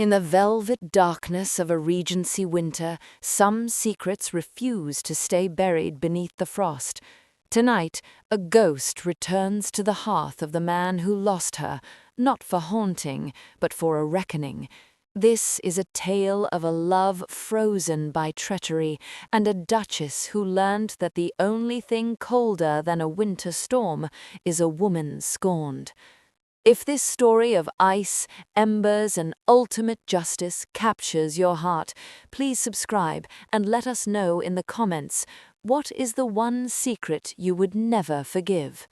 In the velvet darkness of a Regency winter, some secrets refuse to stay buried beneath the frost. Tonight, a ghost returns to the hearth of the man who lost her, not for haunting, but for a reckoning. This is a tale of a love frozen by treachery, and a duchess who learned that the only thing colder than a winter storm is a woman scorned. If this story of ice, embers, and ultimate justice captures your heart, please subscribe and let us know in the comments, what is the one secret you would never forgive?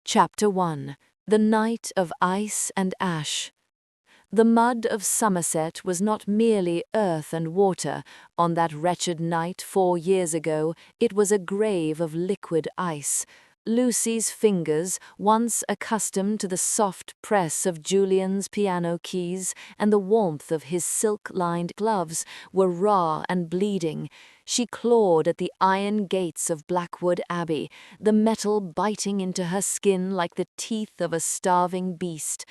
Chapter 1. The Night of Ice and Ash. The mud of Somerset was not merely earth and water. On that wretched night 4 years ago, it was a grave of liquid ice. Lucy's fingers, once accustomed to the soft press of Julian's piano keys and the warmth of his silk-lined gloves, were raw and bleeding. She clawed at the iron gates of Blackwood Abbey, the metal biting into her skin like the teeth of a starving beast.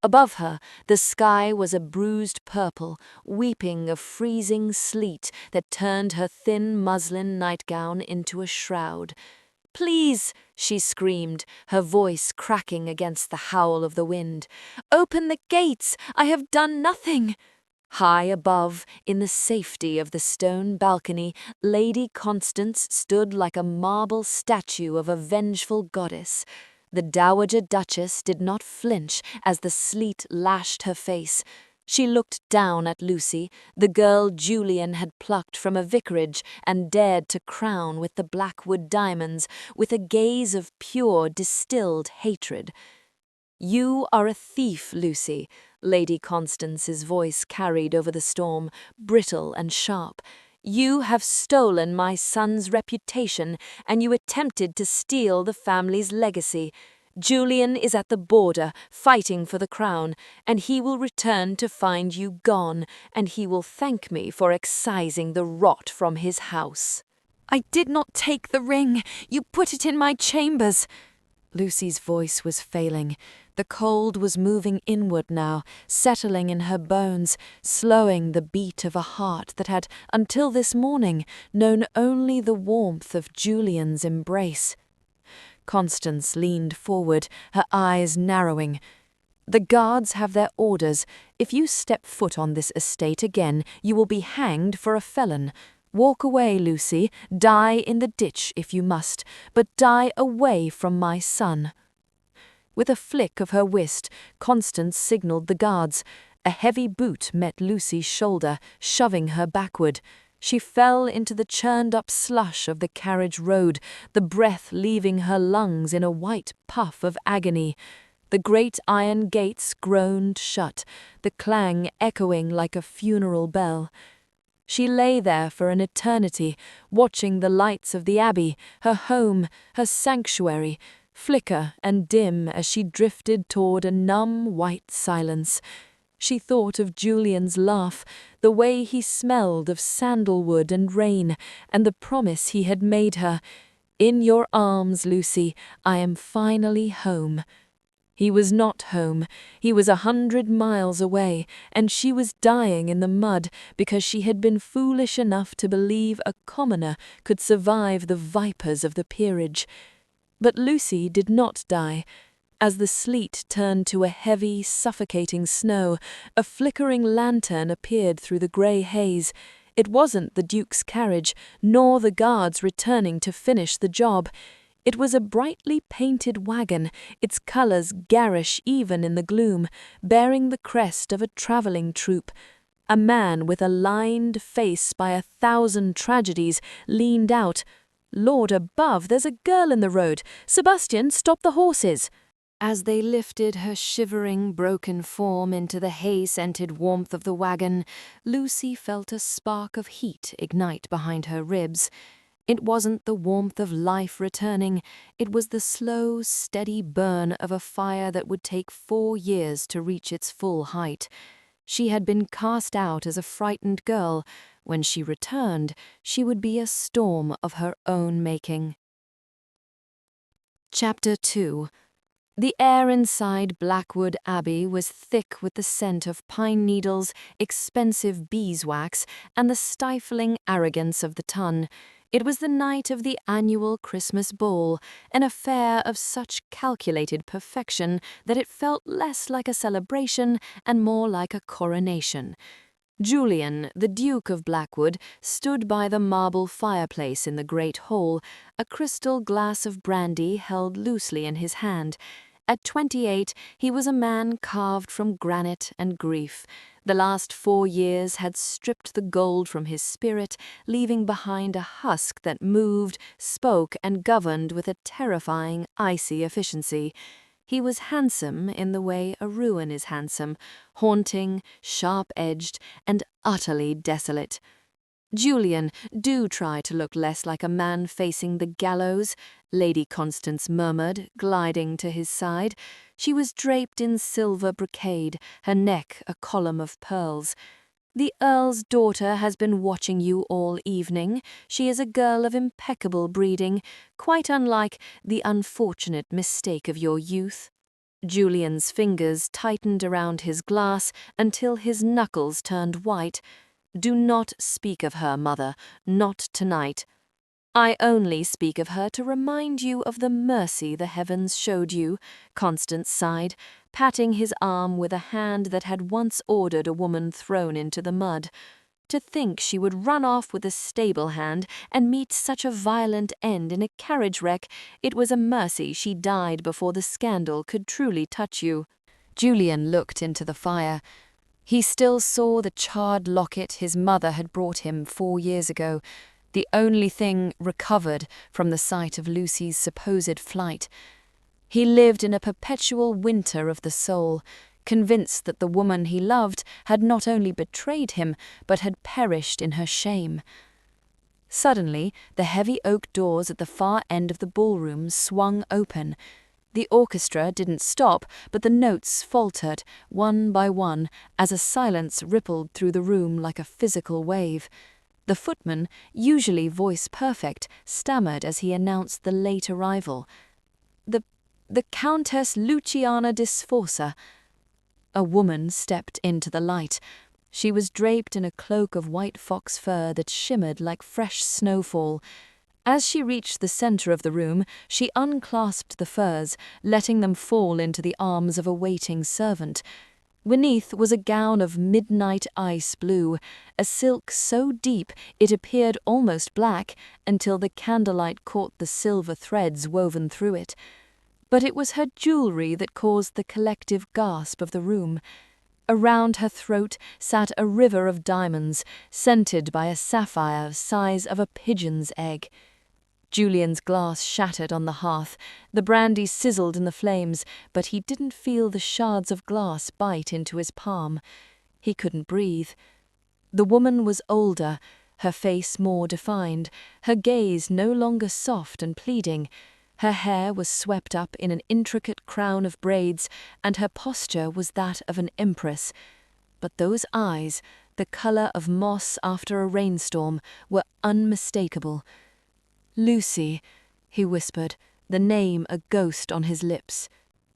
Above her, the sky was a bruised purple, weeping of freezing sleet that turned her thin muslin nightgown into a shroud. "Please," she screamed, her voice cracking against the howl of the wind. "Open the gates! I have done nothing!" High above, in the safety of the stone balcony, Lady Constance stood like a marble statue of a vengeful goddess. The Dowager Duchess did not flinch as the sleet lashed her face. She looked down at Lucy, the girl Julian had plucked from a vicarage and dared to crown with the Blackwood diamonds, with a gaze of pure, distilled hatred. "You are a thief, Lucy," Lady Constance's voice carried over the storm, brittle and sharp. "You have stolen my son's reputation, and you attempted to steal the family's legacy. Julian is at the border, fighting for the crown, and he will return to find you gone, and he will thank me for excising the rot from his house." "I did not take the ring. You put it in my chambers." Lucy's voice was failing. The cold was moving inward now, settling in her bones, slowing the beat of a heart that had, until this morning, known only the warmth of Julian's embrace. Constance leaned forward, her eyes narrowing. "The guards have their orders. If you step foot on this estate again, you will be hanged for a felon. Walk away, Lucy, die in the ditch if you must, but die away from my son." With a flick of her wrist, Constance signalled the guards. A heavy boot met Lucy's shoulder, shoving her backward. She fell into the churned-up slush of the carriage road, the breath leaving her lungs in a white puff of agony. The great iron gates groaned shut, the clang echoing like a funeral bell. She lay there for an eternity, watching the lights of the abbey, her home, her sanctuary, flicker and dim as she drifted toward a numb white silence. She thought of Julian's laugh, the way he smelled of sandalwood and rain, and the promise he had made her. "In your arms, Lucy, I am finally home." He was not home. He was 100 miles away, and she was dying in the mud because she had been foolish enough to believe a commoner could survive the vipers of the peerage. But Lucy did not die. As the sleet turned to a heavy, suffocating snow, a flickering lantern appeared through the grey haze. It wasn't the Duke's carriage, nor the guards returning to finish the job. It was a brightly painted wagon, its colours garish even in the gloom, bearing the crest of a travelling troupe. A man with a lined face by 1,000 tragedies leaned out. "Lord above, there's a girl in the road! Sebastian, stop the horses!" As they lifted her shivering, broken form into the hay-scented warmth of the wagon, Lucy felt a spark of heat ignite behind her ribs. It wasn't the warmth of life returning, it was the slow, steady burn of a fire that would take 4 years to reach its full height. She had been cast out as a frightened girl. When she returned, she would be a storm of her own making. Chapter 2. The air inside Blackwood Abbey was thick with the scent of pine needles, expensive beeswax, and the stifling arrogance of the ton. It was the night of the annual Christmas ball, an affair of such calculated perfection that it felt less like a celebration and more like a coronation. Julian, the Duke of Blackwood, stood by the marble fireplace in the great hall, a crystal glass of brandy held loosely in his hand. At 28, he was a man carved from granite and grief. The last 4 years had stripped the gold from his spirit, leaving behind a husk that moved, spoke, and governed with a terrifying, icy efficiency. He was handsome in the way a ruin is handsome, haunting, sharp-edged, and utterly desolate. "Julian, do try to look less like a man facing the gallows," Lady Constance murmured, gliding to his side. She was draped in silver brocade, her neck a column of pearls. "The Earl's daughter has been watching you all evening. She is a girl of impeccable breeding, quite unlike the unfortunate mistake of your youth." Julian's fingers tightened around his glass until his knuckles turned white. "Do not speak of her, mother, not tonight. I only speak of her to remind you of the mercy the heavens showed you," Constance sighed, patting his arm with a hand that had once ordered a woman thrown into the mud. To think she would run off with a stable hand and meet such a violent end in a carriage wreck. It was a mercy she died before the scandal could truly touch you. Julian looked into the fire. He still saw the charred locket his mother had brought him 4 years ago, the only thing recovered from the site of Lucy's supposed flight. He lived in a perpetual winter of the soul, convinced that the woman he loved had not only betrayed him, but had perished in her shame. Suddenly, the heavy oak doors at the far end of the ballroom swung open. The orchestra didn't stop, but the notes faltered, one by one, as a silence rippled through the room like a physical wave. The footman, usually voice perfect, stammered as he announced the late arrival. The Countess Luciana di Sforza." A woman stepped into the light. She was draped in a cloak of white fox fur that shimmered like fresh snowfall. As she reached the center of the room, she unclasped the furs, letting them fall into the arms of a waiting servant. Beneath was a gown of midnight ice blue, a silk so deep it appeared almost black until the candlelight caught the silver threads woven through it. But it was her jewelry that caused the collective gasp of the room. Around her throat sat a river of diamonds, scented by a sapphire size of a pigeon's egg. Julian's glass shattered on the hearth. The brandy sizzled in the flames, but he didn't feel the shards of glass bite into his palm. He couldn't breathe. The woman was older, her face more defined, her gaze no longer soft and pleading. Her hair was swept up in an intricate crown of braids, and her posture was that of an empress. But those eyes, the color of moss after a rainstorm, were unmistakable. "Lucy," he whispered, the name a ghost on his lips.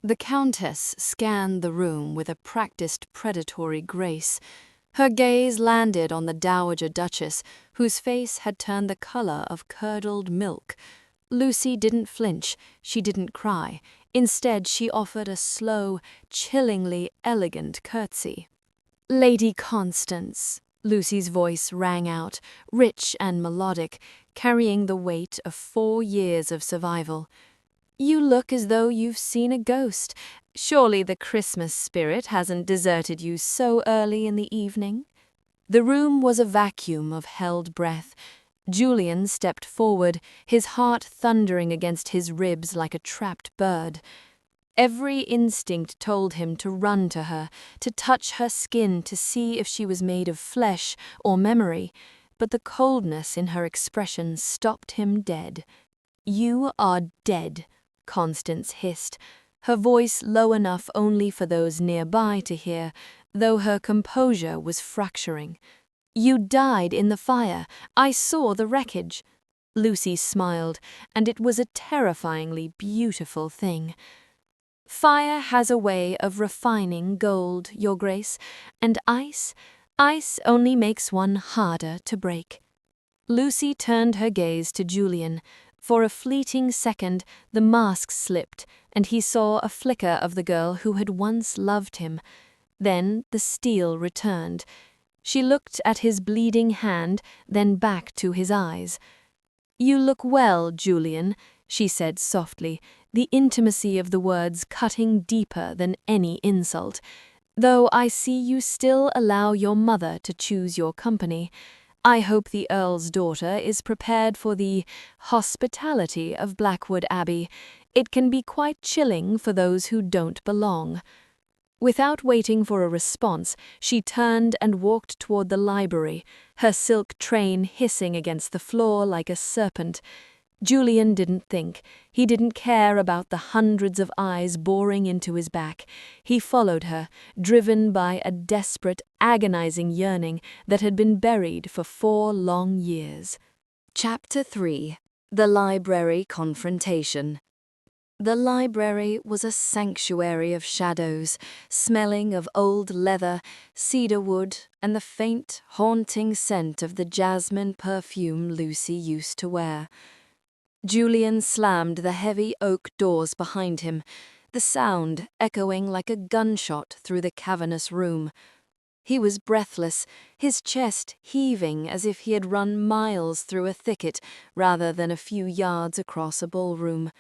The Countess scanned the room with a practiced predatory grace. Her gaze landed on the Dowager Duchess, whose face had turned the color of curdled milk. Lucy didn't flinch, she didn't cry. Instead, she offered a slow, chillingly elegant curtsy. "Lady Constance," Lucy's voice rang out, rich and melodic, carrying the weight of 4 years of survival. "You look as though you've seen a ghost. Surely the Christmas spirit hasn't deserted you so early in the evening?" The room was a vacuum of held breath. Julian stepped forward, his heart thundering against his ribs like a trapped bird. Every instinct told him to run to her, to touch her skin to see if she was made of flesh or memory, but the coldness in her expression stopped him dead. "You are dead," Constance hissed, her voice low enough only for those nearby to hear, though her composure was fracturing. "You died in the fire. I saw the wreckage." Lucy smiled, and it was a terrifyingly beautiful thing. Fire has a way of refining gold, Your Grace, and ice only makes one harder to break. Lucy turned her gaze to Julian. For a fleeting second, the mask slipped, and he saw a flicker of the girl who had once loved him. Then the steel returned. She looked at his bleeding hand, then back to his eyes. "You look well, Julian," she said softly, the intimacy of the words cutting deeper than any insult. "Though I see you still allow your mother to choose your company. I hope the Earl's daughter is prepared for the hospitality of Blackwood Abbey. It can be quite chilling for those who don't belong." Without waiting for a response, she turned and walked toward the library, her silk train hissing against the floor like a serpent. Julian didn't think. He didn't care about the hundreds of eyes boring into his back. He followed her, driven by a desperate, agonizing yearning that had been buried for 4 long years. Chapter 3. The Library Confrontation. The library was a sanctuary of shadows, smelling of old leather, cedar wood, and the faint, haunting scent of the jasmine perfume Lucy used to wear. Julian slammed the heavy oak doors behind him, the sound echoing like a gunshot through the cavernous room. He was breathless, his chest heaving as if he had run miles through a thicket rather than a few yards across a ballroom.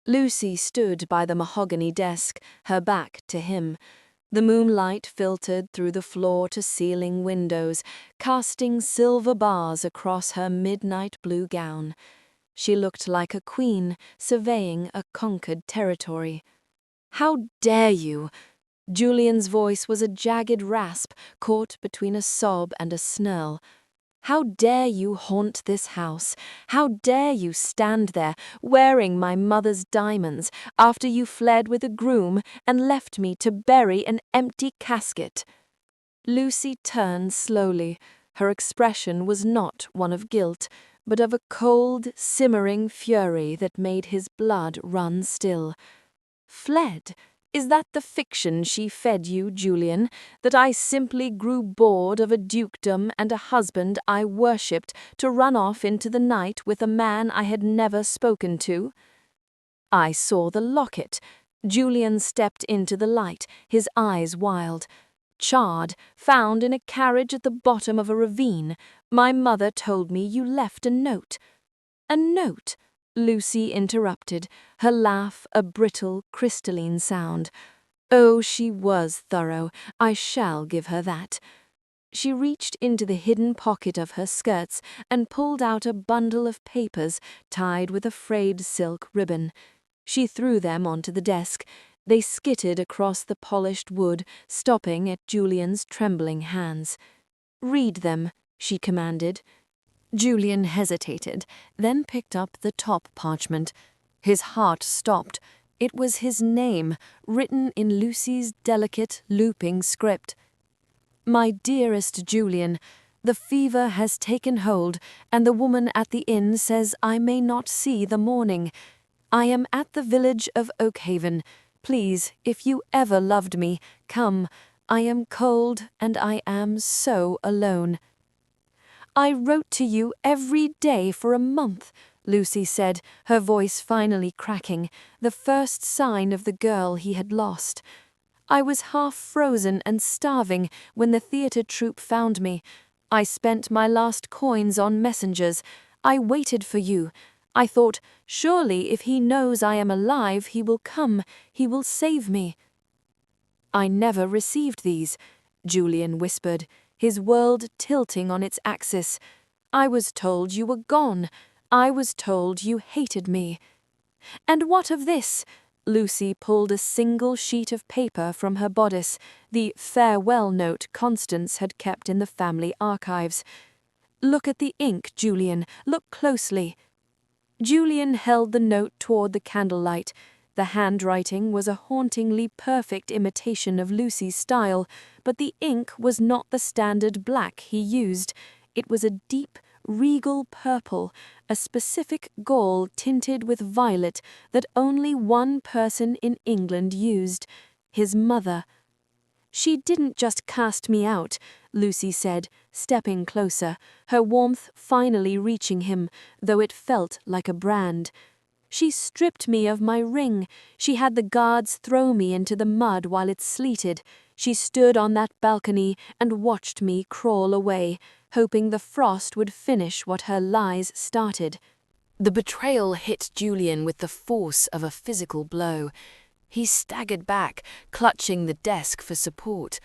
Lucy stood by the mahogany desk, her back to him. The moonlight filtered through the floor-to-ceiling windows, casting silver bars across her midnight blue gown. She looked like a queen surveying a conquered territory. "How dare you?" Julian's voice was a jagged rasp caught between a sob and a snarl. "How dare you haunt this house? How dare you stand there, wearing my mother's diamonds, after you fled with a groom and left me to bury an empty casket?" Lucy turned slowly. Her expression was not one of guilt, but of a cold, simmering fury that made his blood run still. "Fled? Is that the fiction she fed you, Julian, that I simply grew bored of a dukedom and a husband I worshipped to run off into the night with a man I had never spoken to?" "I saw the locket." Julian stepped into the light, his eyes wild. "Charred, found in a carriage at the bottom of a ravine. My mother told me you left a note." "A note?" Lucy interrupted, her laugh a brittle, crystalline sound. "Oh, she was thorough. I shall give her that." She reached into the hidden pocket of her skirts and pulled out a bundle of papers tied with a frayed silk ribbon. She threw them onto the desk. They skittered across the polished wood, stopping at Julian's trembling hands. "Read them," she commanded. Julian hesitated, then picked up the top parchment. His heart stopped. It was his name, written in Lucy's delicate, looping script. "My dearest Julian, the fever has taken hold, and the woman at the inn says I may not see the morning. I am at the village of Oakhaven. Please, if you ever loved me, come. I am cold, and I am so alone." "I wrote to you every day for a month," Lucy said, her voice finally cracking, the first sign of the girl he had lost. "I was half frozen and starving when the theatre troupe found me. I spent my last coins on messengers. I waited for you. I thought, surely if he knows I am alive, he will come, he will save me." "I never received these," Julian whispered, his world tilting on its axis. "I was told you were gone. I was told you hated me." "And what of this?" Lucy pulled a single sheet of paper from her bodice, the farewell note Constance had kept in the family archives. "Look at the ink, Julian. Look closely." Julian held the note toward the candlelight. The handwriting was a hauntingly perfect imitation of Lucy's style, but the ink was not the standard black he used. It was a deep, regal purple, a specific gall tinted with violet that only one person in England used, his mother. "She didn't just cast me out," Lucy said, stepping closer, her warmth finally reaching him, though it felt like a brand. "She stripped me of my ring. She had the guards throw me into the mud while it sleeted. She stood on that balcony and watched me crawl away, hoping the frost would finish what her lies started." The betrayal hit Julian with the force of a physical blow. He staggered back, clutching the desk for support.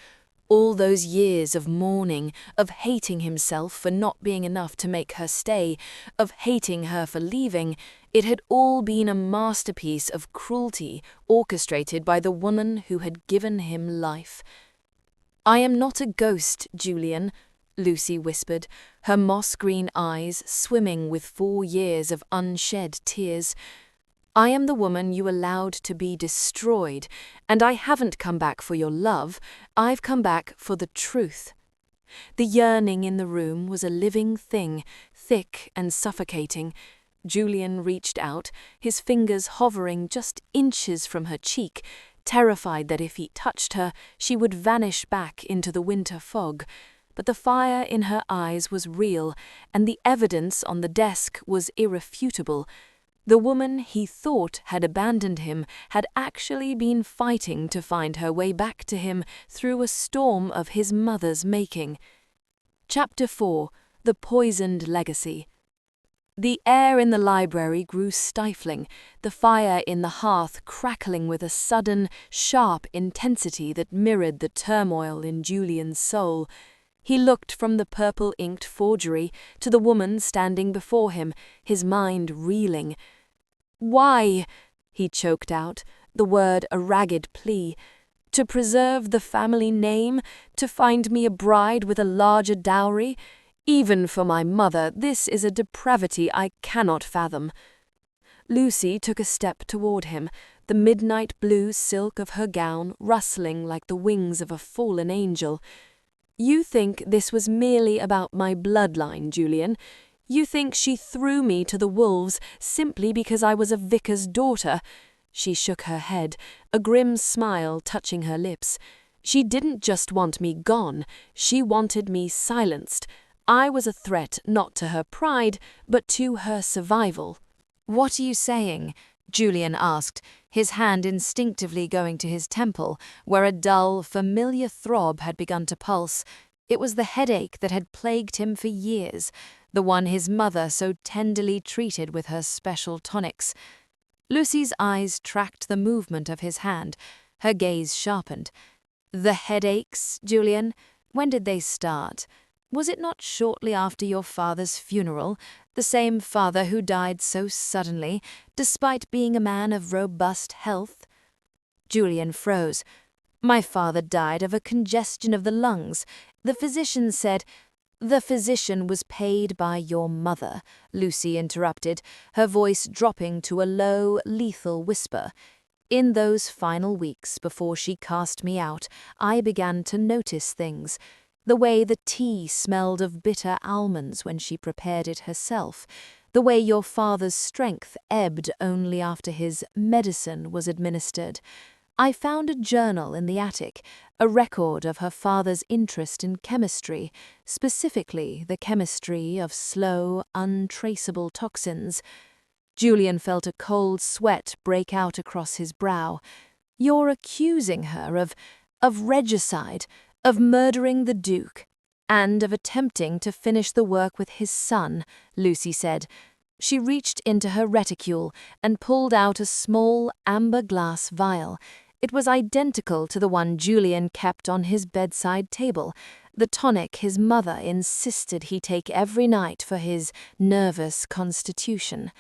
All those years of mourning, of hating himself for not being enough to make her stay, of hating her for leaving, it had all been a masterpiece of cruelty orchestrated by the woman who had given him life. "I am not a ghost, Julian," Lucy whispered, her moss-green eyes swimming with 4 years of unshed tears. "I am the woman you allowed to be destroyed, and I haven't come back for your love, I've come back for the truth." The yearning in the room was a living thing, thick and suffocating. Julian reached out, his fingers hovering just inches from her cheek, terrified that if he touched her, she would vanish back into the winter fog. But the fire in her eyes was real, and the evidence on the desk was irrefutable. The woman he thought had abandoned him had actually been fighting to find her way back to him through a storm of his mother's making. Chapter 4: The Poisoned Legacy. The air in the library grew stifling, the fire in the hearth crackling with a sudden, sharp intensity that mirrored the turmoil in Julian's soul. He looked from the purple-inked forgery to the woman standing before him, his mind reeling. "Why?" he choked out, the word a ragged plea. "To preserve the family name? To find me a bride with a larger dowry? Even for my mother, this is a depravity I cannot fathom." Lucy took a step toward him, the midnight blue silk of her gown rustling like the wings of a fallen angel. "You think this was merely about my bloodline, Julian? You think she threw me to the wolves simply because I was a vicar's daughter?" She shook her head, a grim smile touching her lips. "She didn't just want me gone, she wanted me silenced. I was a threat not to her pride, but to her survival." "What are you saying?" Julian asked, his hand instinctively going to his temple, where a dull, familiar throb had begun to pulse. It was the headache that had plagued him for years, the one his mother so tenderly treated with her special tonics. Lucy's eyes tracked the movement of his hand, her gaze sharpened. "The headaches, Julian? When did they start? Was it not shortly after your father's funeral, the same father who died so suddenly, despite being a man of robust health?" Julian froze. "My father died of a congestion of the lungs. The physician said—" "The physician was paid by your mother," Lucy interrupted, her voice dropping to a low, lethal whisper. "In those final weeks before she cast me out, I began to notice things. The way the tea smelled of bitter almonds when she prepared it herself. The way your father's strength ebbed only after his medicine was administered. I found a journal in the attic, a record of her father's interest in chemistry, specifically the chemistry of slow, untraceable toxins." Julian felt a cold sweat break out across his brow. "You're accusing her of regicide, of murdering the Duke, and of attempting to finish the work with his son," Lucy said. She reached into her reticule and pulled out a small amber glass vial. It was identical to the one Julian kept on his bedside table, the tonic his mother insisted he take every night for his nervous constitution.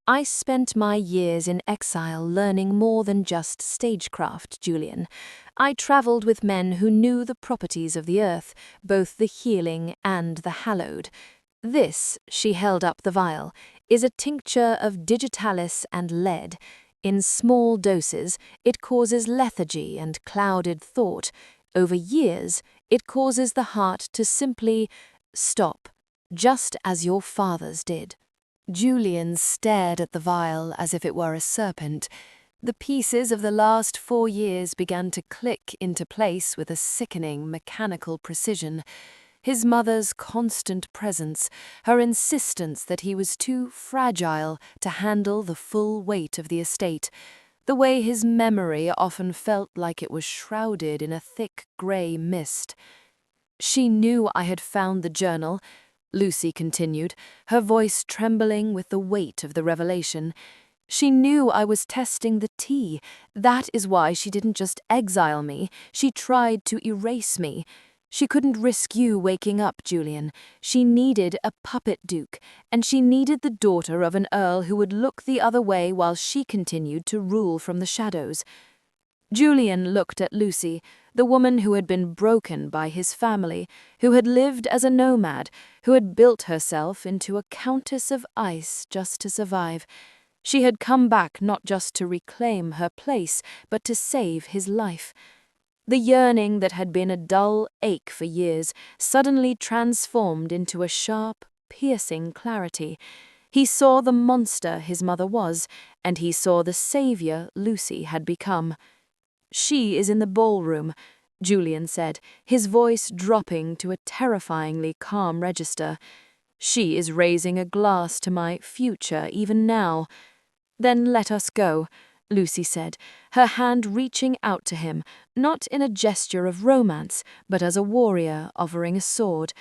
"I spent my years in exile learning more than just stagecraft, Julian. I travelled with men who knew the properties of the earth, both the healing and the hallowed. This," she held up the vial, "is a tincture of digitalis and lead. In small doses, it causes lethargy and clouded thought. Over years, it causes the heart to simply stop." just as your fathers did." Julian stared at the vial as if it were a serpent. The pieces of the last 4 years began to click into place with a sickening mechanical precision. His mother's constant presence, her insistence that he was too fragile to handle the full weight of the estate, the way his memory often felt like it was shrouded in a thick grey mist. "She knew I had found the journal," Lucy continued, her voice trembling with the weight of the revelation. "She knew I was testing the tea. That is why she didn't just exile me. She tried to erase me. She couldn't risk you waking up, Julian. She needed a puppet duke, and she needed the daughter of an earl who would look the other way while she continued to rule from the shadows." Julian looked at Lucy, the woman who had been broken by his family, who had lived as a nomad, who had built herself into a countess of ice just to survive. She had come back not just to reclaim her place, but to save his life. The yearning that had been a dull ache for years suddenly transformed into a sharp, piercing clarity. He saw the monster his mother was, and he saw the savior Lucy had become. "She is in the ballroom," Julian said, his voice dropping to a terrifyingly calm register. "She is raising a glass to my future even now." "Then let us go," Lucy said, her hand reaching out to him, not in a gesture of romance, but as a warrior offering a sword.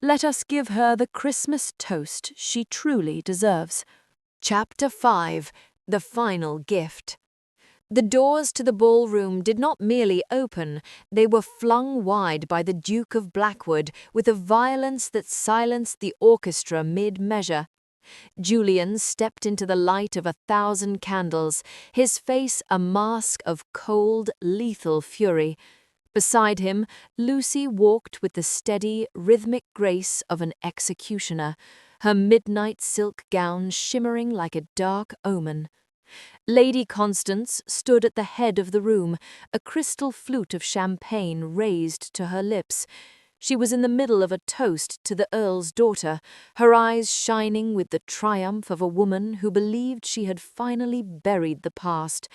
"Let us give her the Christmas toast she truly deserves." Chapter 5: The Final Gift. The doors to the ballroom did not merely open, they were flung wide by the Duke of Blackwood with a violence that silenced the orchestra mid-measure. Julian stepped into the light of 1,000 candles, his face a mask of cold, lethal fury. Beside him, Lucy walked with the steady, rhythmic grace of an executioner, her midnight silk gown shimmering like a dark omen. Lady Constance stood at the head of the room, a crystal flute of champagne raised to her lips. She was in the middle of a toast to the Earl's daughter, her eyes shining with the triumph of a woman who believed she had finally buried the past.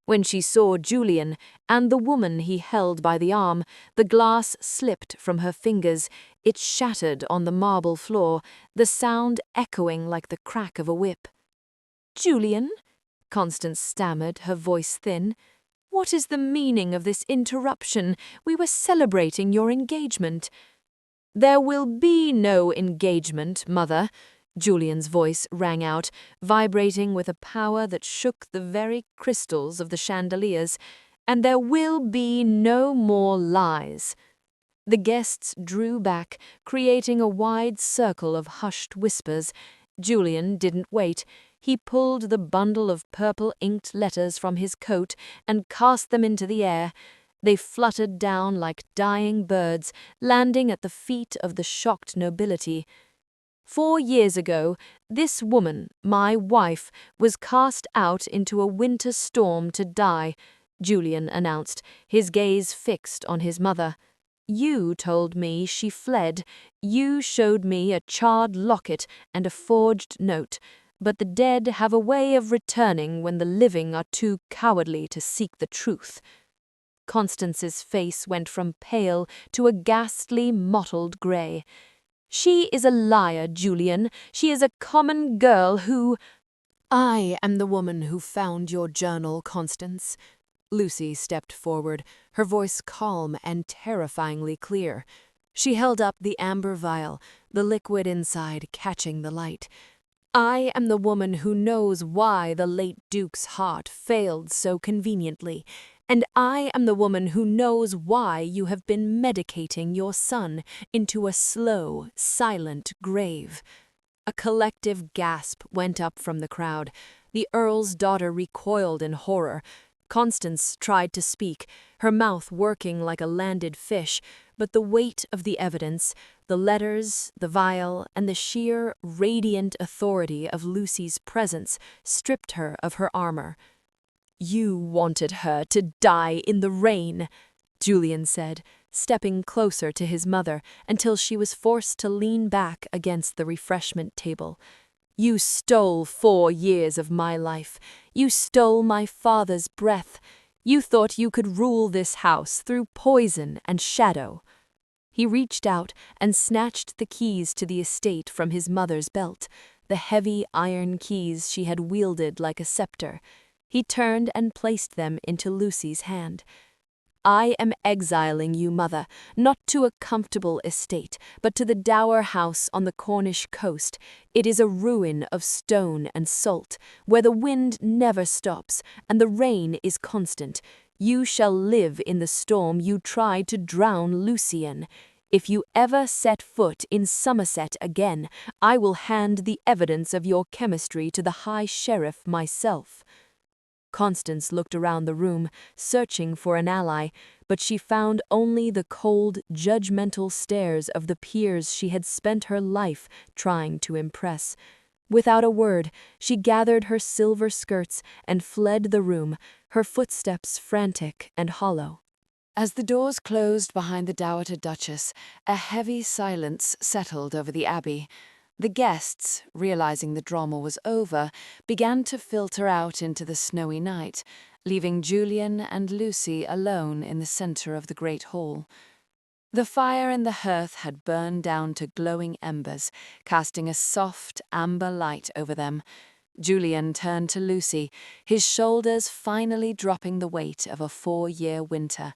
When she saw Julian and the woman he held by the arm, the glass slipped from her fingers. It shattered on the marble floor, the sound echoing like the crack of a whip. "Julian?" Constance stammered, her voice thin. "What is the meaning of this interruption? We were celebrating your engagement." "There will be no engagement, Mother," Julian's voice rang out, vibrating with a power that shook the very crystals of the chandeliers. "And there will be no more lies." The guests drew back, creating a wide circle of hushed whispers. Julian didn't wait. He pulled the bundle of purple-inked letters from his coat and cast them into the air. They fluttered down like dying birds, landing at the feet of the shocked nobility. 4 years ago, this woman, my wife, was cast out into a winter storm to die, Julian announced, his gaze fixed on his mother. "You told me she fled. You showed me a charred locket and a forged note. But the dead have a way of returning when the living are too cowardly to seek the truth." Constance's face went from pale to a ghastly, mottled grey. "She is a liar, Julian. She is a common girl who—" "I am the woman who found your journal, Constance." Lucy stepped forward, her voice calm and terrifyingly clear. She held up the amber vial, the liquid inside catching the light. "I am the woman who knows why the late Duke's heart failed so conveniently, and I am the woman who knows why you have been medicating your son into a slow, silent grave." A collective gasp went up from the crowd. The Earl's daughter recoiled in horror. Constance tried to speak, her mouth working like a landed fish, but the weight of the evidence, the letters, the vial, and the sheer, radiant authority of Lucy's presence stripped her of her armor. "You wanted her to die in the rain," Julian said, stepping closer to his mother until she was forced to lean back against the refreshment table. "You stole 4 years of my life. You stole my father's breath. You thought you could rule this house through poison and shadow." He reached out and snatched the keys to the estate from his mother's belt, the heavy iron keys she had wielded like a scepter. He turned and placed them into Lucy's hand. "I am exiling you, mother, not to a comfortable estate, but to the dower house on the Cornish coast. It is a ruin of stone and salt, where the wind never stops and the rain is constant. You shall live in the storm you tried to drown Lucian. If you ever set foot in Somerset again, I will hand the evidence of your chemistry to the High Sheriff myself." Constance looked around the room, searching for an ally, but she found only the cold, judgmental stares of the peers she had spent her life trying to impress. Without a word, she gathered her silver skirts and fled the room, her footsteps frantic and hollow. As the doors closed behind the Dowager Duchess, a heavy silence settled over the abbey. The guests, realizing the drama was over, began to filter out into the snowy night, leaving Julian and Lucy alone in the center of the great hall. The fire in the hearth had burned down to glowing embers, casting a soft, amber light over them. Julian turned to Lucy, his shoulders finally dropping the weight of a 4-year winter.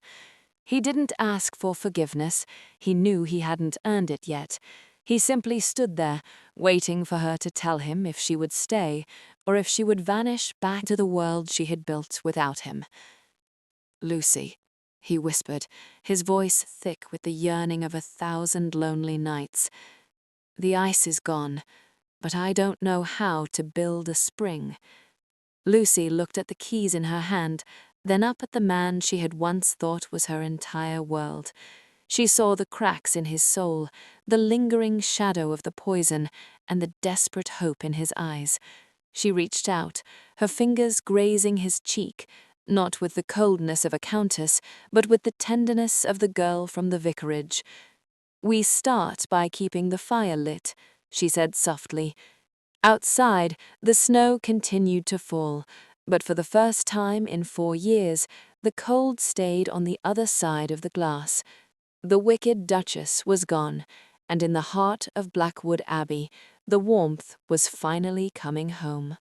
He didn't ask for forgiveness. He knew he hadn't earned it yet. He simply stood there, waiting for her to tell him if she would stay, or if she would vanish back to the world she had built without him. "Lucy," he whispered, his voice thick with the yearning of 1,000 lonely nights. "The ice is gone, but I don't know how to build a spring." Lucy looked at the keys in her hand, then up at the man she had once thought was her entire world. She saw the cracks in his soul, the lingering shadow of the poison, and the desperate hope in his eyes. She reached out, her fingers grazing his cheek, not with the coldness of a countess, but with the tenderness of the girl from the vicarage. "We start by keeping the fire lit," she said softly. Outside, the snow continued to fall, but for the first time in 4 years, the cold stayed on the other side of the glass. The wicked Duchess was gone, and in the heart of Blackwood Abbey, the warmth was finally coming home.